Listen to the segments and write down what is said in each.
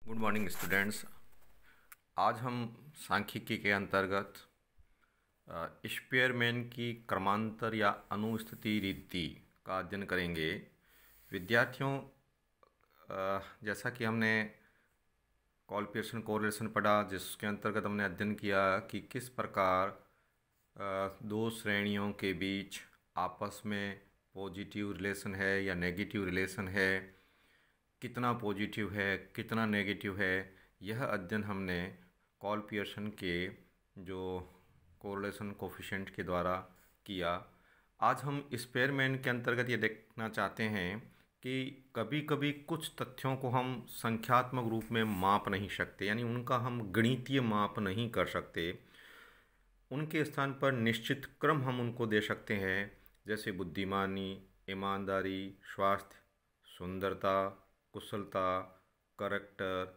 Good morning students. आज हम सांख्यिकी के अंतर्गत स्पेयरमैन की क्रमांतर या अनुस्थिति रीति का अध्ययन करेंगे। विद्यार्थियों, जैसा कि हमने कॉल पियर्सन कोरिलेशन पढ़ा, जिसके अंतर्गत हमने अध्ययन किया कि किस प्रकार दो श्रेणियों के बीच आपस में पॉजिटिव रिलेशन है या नेगेटिव रिलेशन है, कितना पॉजिटिव है कितना नेगेटिव है, यह अध्ययन हमने कॉल पियर्सन के जो कोरिलेशन कोफिशिएंट के द्वारा किया। आज हम स्पेयरमैन के अंतर्गत ये देखना चाहते हैं कि कभी कभी कुछ तथ्यों को हम संख्यात्मक रूप में माप नहीं सकते, यानी उनका हम गणितीय माप नहीं कर सकते। उनके स्थान पर निश्चित क्रम हम उनको दे सकते हैं, जैसे बुद्धिमानी, ईमानदारी, स्वास्थ्य, सुंदरता, कुशलता, करैक्टर,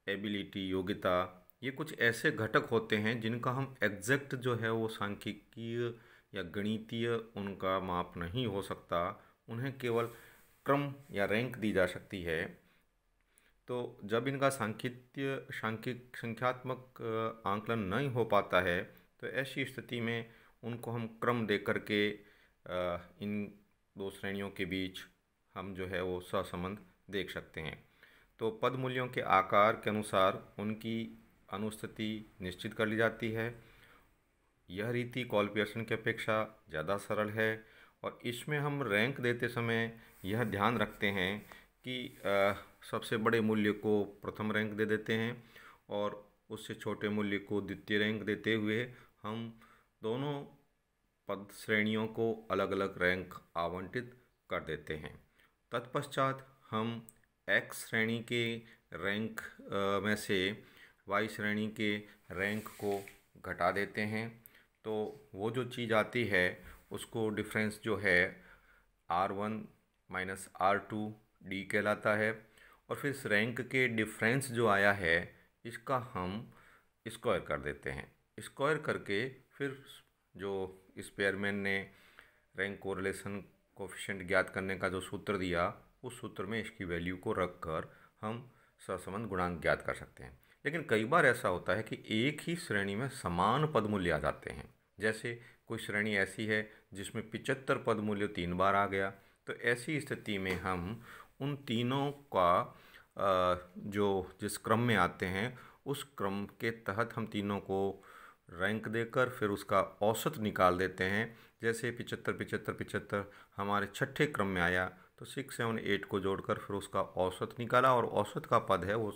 एबिलिटी, योग्यता। ये कुछ ऐसे घटक होते हैं जिनका हम एग्जैक्ट जो है वो सांख्यिकीय या गणितीय उनका माप नहीं हो सकता, उन्हें केवल क्रम या रैंक दी जा सकती है। तो जब इनका संख्यात्मक आंकलन नहीं हो पाता है, तो ऐसी स्थिति में उनको हम क्रम दे करके इन दो श्रेणियों के बीच हम जो है वो सहसंबंध देख सकते हैं। तो पद मूल्यों के आकार के अनुसार उनकी अनुस्थिति निश्चित कर ली जाती है। यह रीति कॉल पियर्सन की अपेक्षा ज़्यादा सरल है और इसमें हम रैंक देते समय यह ध्यान रखते हैं कि सबसे बड़े मूल्य को प्रथम रैंक दे देते हैं और उससे छोटे मूल्य को द्वितीय रैंक देते हुए हम दोनों पद श्रेणियों को अलग अलग रैंक आवंटित कर देते हैं। तत्पश्चात हम एक्स श्रेणी के रैंक में से वाई श्रेणी के रैंक को घटा देते हैं। तो वो जो चीज़ आती है उसको डिफरेंस जो है R1 माइनस R2 डी कहलाता है। और फिर इस रैंक के डिफरेंस जो आया है इसका हम स्क्वायर कर देते हैं। स्क्वायर करके फिर जो स्पेयरमैन ने रैंक कोरिलेशन कोफिशिएंट ज्ञात करने का जो सूत्र दिया, उस सूत्र में इसकी वैल्यू को रख कर हम सहसंबंध गुणांक ज्ञात कर सकते हैं। लेकिन कई बार ऐसा होता है कि एक ही श्रेणी में समान पद मूल्य आ जाते हैं। जैसे कोई श्रेणी ऐसी है जिसमें 75 पद मूल्य 3 बार आ गया, तो ऐसी स्थिति में हम उन तीनों का जो जिस क्रम में आते हैं उस क्रम के तहत हम तीनों को रैंक देकर फिर उसका औसत निकाल देते हैं। जैसे 75 75 75 हमारे छठे क्रम में आया, तो 6 7 8 को जोड़कर फिर उसका औसत निकाला और औसत का पद है वो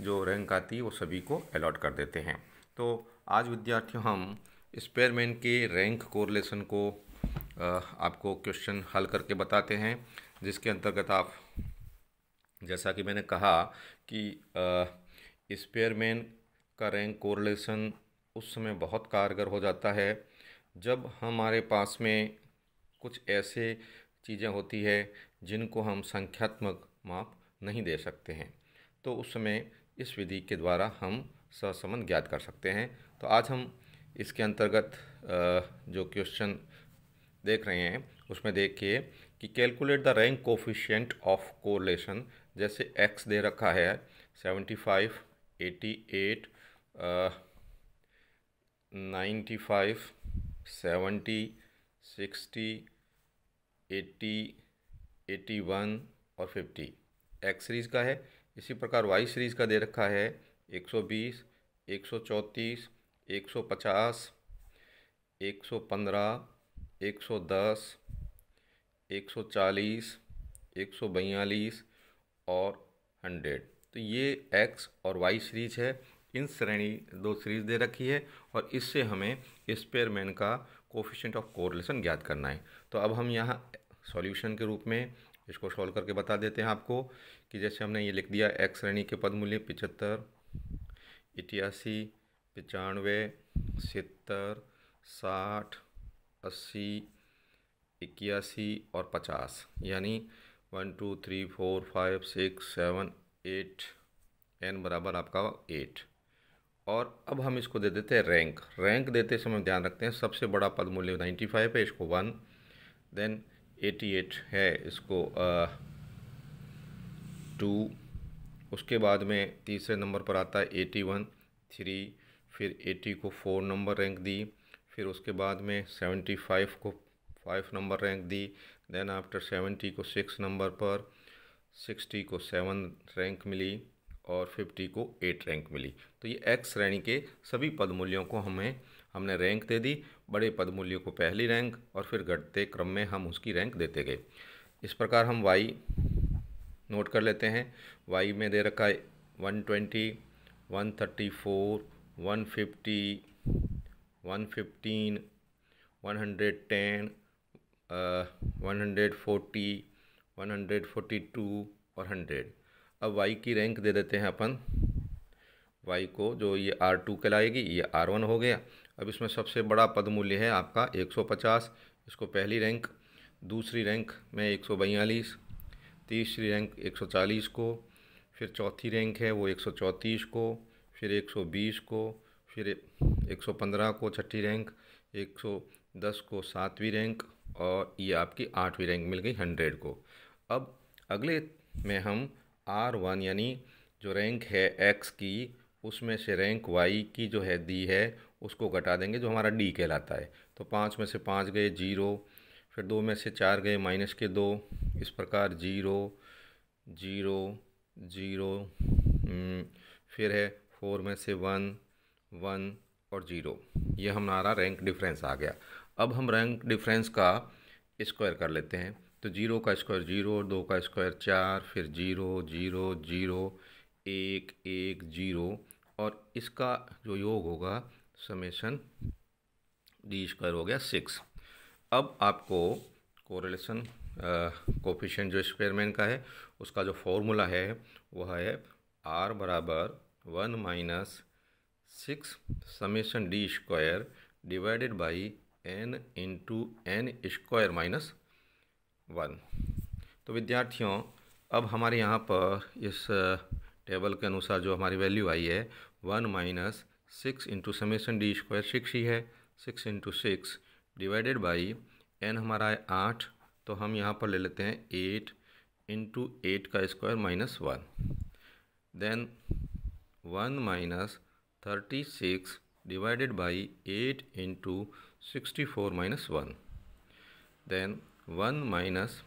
जो रैंक आती है वो सभी को अलॉट कर देते हैं। तो आज विद्यार्थियों हम स्पेयरमैन के रैंक कोरिलेशन को आपको क्वेश्चन हल करके बताते हैं, जिसके अंतर्गत आप, जैसा कि मैंने कहा कि स्पेयरमैन का रैंक कोरिलेशन उस समय बहुत कारगर हो जाता है जब हमारे पास में कुछ ऐसे चीज़ें होती है जिनको हम संख्यात्मक माप नहीं दे सकते हैं। तो उस समय इस विधि के द्वारा हम सहसंबंध ज्ञात कर सकते हैं। तो आज हम इसके अंतर्गत जो क्वेश्चन देख रहे हैं उसमें देखिए कि calculate the rank coefficient of correlation. जैसे x दे रखा है 75, 88, 95, 70, 60, 80, 81 और 50 एक्स सीरीज़ का है। इसी प्रकार वाई सीरीज़ का दे रखा है 120, 134, 150, 115, 110, 140, 142 और 100। तो ये एक्स और वाई सीरीज़ है। इन श्रेणी दो सीरीज़ दे रखी है और इससे हमें स्पेयरमैन का कोफिशिएंट ऑफ कोरिलेशन ज्ञात करना है। तो अब हम यहाँ सॉल्यूशन के रूप में इसको सॉल्व करके बता देते हैं आपको कि जैसे हमने ये लिख दिया एक्स श्रेणी के पद मूल्य 75, 88, 95, 70, 60, 80, 81 और 50, यानी 1 2 3 4 5 6 7 8 n बराबर आपका 8। और अब हम इसको दे देते हैं रैंक। रैंक देते समय ध्यान रखते हैं सबसे बड़ा पद मूल्य 95 है, इसको 1, देन 88 है, इसको 2, उसके बाद में तीसरे नंबर पर आता है 81 3, फिर 80 को 4 नंबर रैंक दी, फिर उसके बाद में 75 को 5 नंबर रैंक दी, देन आफ्टर 70 को 6 नंबर पर, 60 को 7 रैंक मिली और 50 को 8 रैंक मिली। तो ये एक्स श्रेणी के सभी पद मूल्यों को हमने रैंक दे दी। बड़े पद मूल्यों को पहली रैंक और फिर घटते क्रम में हम उसकी रैंक देते गए। इस प्रकार हम वाई नोट कर लेते हैं। वाई में दे रखा है 120, 134, 150, 115, 110, 140, 142 और 100। अब y की रैंक दे देते हैं अपन। y को जो ये R2 कहलाएगी, ये R1 हो गया। अब इसमें सबसे बड़ा पद मूल्य है आपका 150, इसको पहली रैंक, दूसरी रैंक में 142, तीसरी रैंक 140 को, फिर चौथी रैंक है वो 134 को, फिर 120 को, फिर 115 को छठी रैंक, 110 को सातवीं रैंक और ये आपकी आठवीं रैंक मिल गई 100 को। अब अगले में हम R1 यानी जो रैंक है X की, उसमें से रैंक Y की जो है दी है उसको घटा देंगे, जो हमारा D कहलाता है। तो 5 में से 5 गए 0, फिर 2 में से 4 गए माइनस के 2, इस प्रकार 0 0 0, फिर है 4 में से 1 1 और 0। ये हमारा रैंक डिफरेंस आ गया। अब हम रैंक डिफरेंस का स्क्वायर कर लेते हैं। तो 0 का स्क्वायर 0, 2 का स्क्वायर 4, फिर 0 0 0 1 1 0 और इसका जो योग होगा समेशन डी स्क्वायर हो गया 6। अब आपको कोरिलेशन कोफिशिएंट जो स्पेयरमैन का है उसका जो फॉर्मूला है वह है R बराबर 1 minus 6 summation D square divided by n into n square minus 1। तो विद्यार्थियों, अब हमारे यहाँ पर इस टेबल के अनुसार जो हमारी वैल्यू आई है 1 minus 6 into summation D square 6 ही है, 6 इंटू 6 डिवाइडेड बाई n हमारा है 8, तो हम यहाँ पर ले लेते हैं 8 इंटू 8 का square minus 1, then 1 minus 36 divided by 8 into 64 minus 1, then 1 minus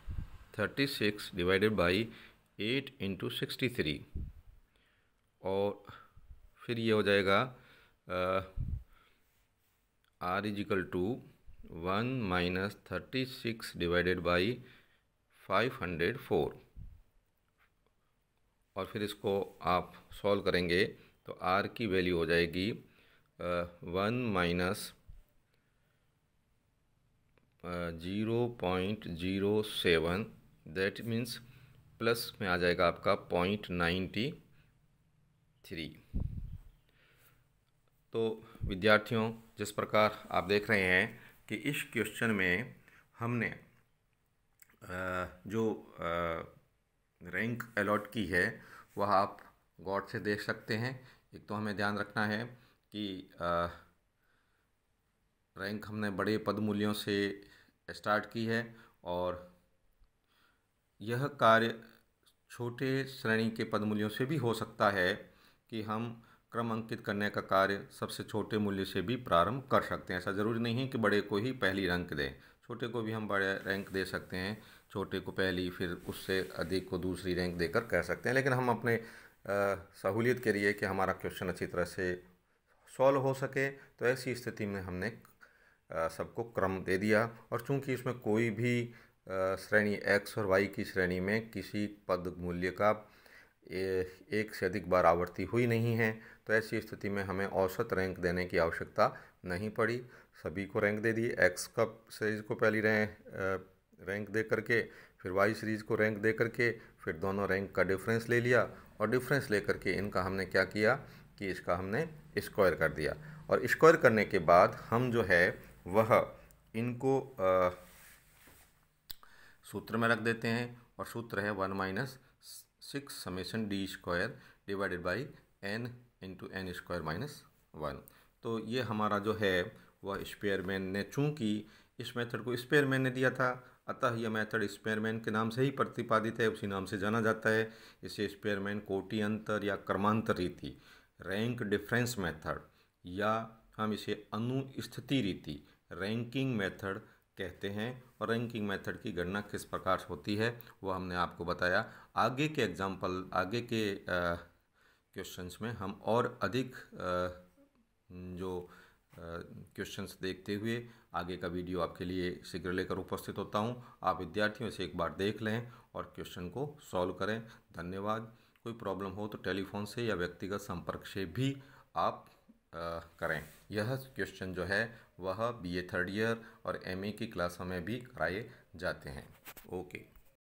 36 divided by 8 into 63 और फिर ये हो जाएगा R equal to 1 minus 36 divided by 504 और फिर इसको आप सॉल्व करेंगे तो R की वैल्यू हो जाएगी 1 माइनस 0.07, दैट मीन्स प्लस में आ जाएगा आपका 0.93। तो विद्यार्थियों, जिस प्रकार आप देख रहे हैं कि इस क्वेश्चन में हमने जो रैंक अलॉट की है वह आप गौर से देख सकते हैं। एक तो हमें ध्यान रखना है कि रैंक हमने बड़े पद मूल्यों से स्टार्ट की है और यह कार्य छोटे श्रेणी के पद मूल्यों से भी हो सकता है कि हम क्रम अंकित करने का कार्य सबसे छोटे मूल्य से भी प्रारंभ कर सकते हैं। ऐसा ज़रूरी नहीं है कि बड़े को ही पहली रैंक दें, छोटे को भी हम बड़े रैंक दे सकते हैं, छोटे को पहली फिर उससे अधिक को दूसरी रैंक देकर कह सकते हैं। लेकिन हम अपने सहूलियत के लिए कि हमारा क्वेश्चन अच्छी तरह से सॉल्व हो सके तो ऐसी स्थिति में हमने सबको क्रम दे दिया। और चूंकि इसमें कोई भी श्रेणी x और y की श्रेणी में किसी पद मूल्य का एक से अधिक बार आवर्ती हुई नहीं है, तो ऐसी स्थिति में हमें औसत रैंक देने की आवश्यकता नहीं पड़ी। सभी को रैंक दे दी, x का सीरीज़ को पहली रैंक दे करके, फिर y सीरीज़ को रैंक दे करके, फिर दोनों रैंक का डिफरेंस ले लिया और डिफरेंस ले करके इनका हमने क्या किया कि इसका हमने स्क्वायर कर दिया। और स्क्वायर करने के बाद हम जो है वह इनको सूत्र में रख देते हैं और सूत्र है 1 minus 6 summation D square divided by n into n square minus 1। तो ये हमारा जो है वह स्पेयरमैन ने, चूँकि इस मेथड को स्पेयरमैन ने दिया था अतः यह मेथड स्पेयरमैन के नाम से ही प्रतिपादित है, उसी नाम से जाना जाता है। इसे स्पेयरमैन कोटि अंतर या क्रमांतर रीति, रैंक डिफरेंस मेथड, या हम इसे अनुस्थिति रीति, रैंकिंग मेथड कहते हैं। और रैंकिंग मेथड की गणना किस प्रकार से होती है वो हमने आपको बताया। आगे के एग्जाम्पल, आगे के क्वेश्चंस में हम और अधिक जो क्वेश्चंस देखते हुए आगे का वीडियो आपके लिए शीघ्र लेकर उपस्थित होता हूं। आप विद्यार्थियों से एक बार देख लें और क्वेश्चन को सॉल्व करें। धन्यवाद। कोई प्रॉब्लम हो तो टेलीफोन से या व्यक्तिगत संपर्क से भी आप करें। यह क्वेश्चन जो है वह BA थर्ड ईयर और MA की क्लासों में भी कराए जाते हैं। ओके।